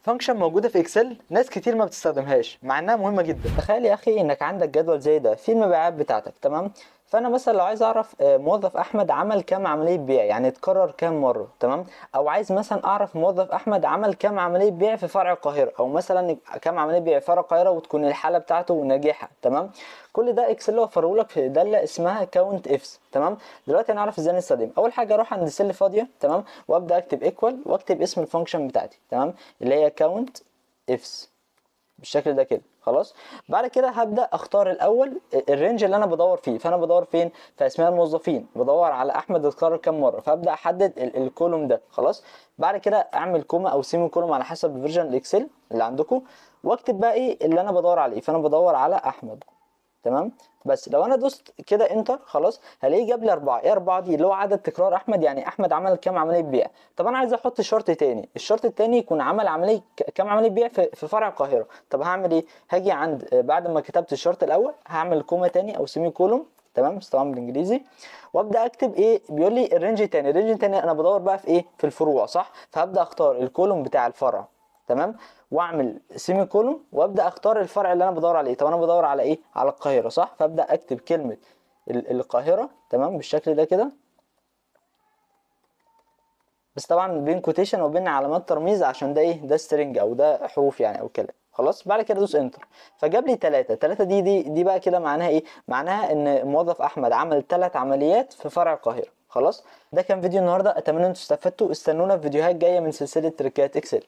فانكشن موجوده في اكسل ناس كتير ما بتستخدمهاش مع انها مهمه جدا. تخيل يا اخي انك عندك جدول زي ده فيه المبيعات بتاعتك، تمام؟ فانا مثلا لو عايز اعرف موظف احمد عمل كام عمليه بيع، يعني اتكرر كام مره، تمام؟ او عايز مثلا اعرف موظف احمد عمل كام عمليه بيع في فرع القاهره، او مثلا كام عمليه بيع في فرع القاهره وتكون الحاله بتاعته ناجحه، تمام؟ كل ده اكسل وفره لك في داله اسمها كاونت افس، تمام؟ دلوقتي هنعرف ازاي نستخدمه. اول حاجه اروح عند السيل فاضيه، تمام؟ وابدا اكتب ايكوال واكتب اسم الفانكشن بتاعتي، تمام؟ اللي هي كاونت افس بالشكل ده كده. خلاص، بعد كده هبدا اختار الاول الرينج اللي انا بدور فيه. فانا بدور فين؟ في اسماء الموظفين، بدور على احمد اتكرر كام مره، فابدا احدد الكولوم ده. خلاص، بعد كده اعمل كوما او سيمي كولوم على حسب الفيرجن الاكسل اللي عندكم، واكتب بقى ايه اللي انا بدور عليه. فانا بدور على احمد، تمام؟ بس لو انا دوست كده انتر، خلاص هلاقيه جاب لي 4. ايه 4 دي؟ اللي هو عدد تكرار احمد، يعني احمد عمل كام عمليه بيع. طب انا عايز احط شرط تاني، الشرط التاني يكون عمل عمليه كام عمليه بيع في فرع القاهره. طب هعمل ايه؟ هاجي عند بعد ما كتبت الشرط الاول هعمل كوما تاني او سيمي كولوم، تمام؟ بس طبعا بالانجليزي. وابدا اكتب ايه؟ بيقول لي الرينج تاني. الرينج تاني انا بدور بقى في ايه؟ في الفروع، صح؟ فهبدا اختار الكولوم بتاع الفرع، تمام؟ واعمل سيمي كولوم وابدا اختار الفرع اللي انا بدور عليه. طب انا بدور على ايه؟ على القاهره، صح؟ فابدا اكتب كلمه القاهره، تمام؟ بالشكل ده كده، بس طبعا بين كوتيشن وبين علامات ترميز عشان ده ايه؟ ده سترينج او ده حروف يعني او كلام. خلاص، بعد كده دوس انتر فجاب لي 3. 3 دي بقى كده معناها ايه؟ معناها ان الموظف احمد عمل 3 عمليات في فرع القاهره. خلاص، ده كان فيديو النهارده، اتمنى انتوا استفدتوا. استنونا في فيديوهات جايه من سلسله تريكات اكسل.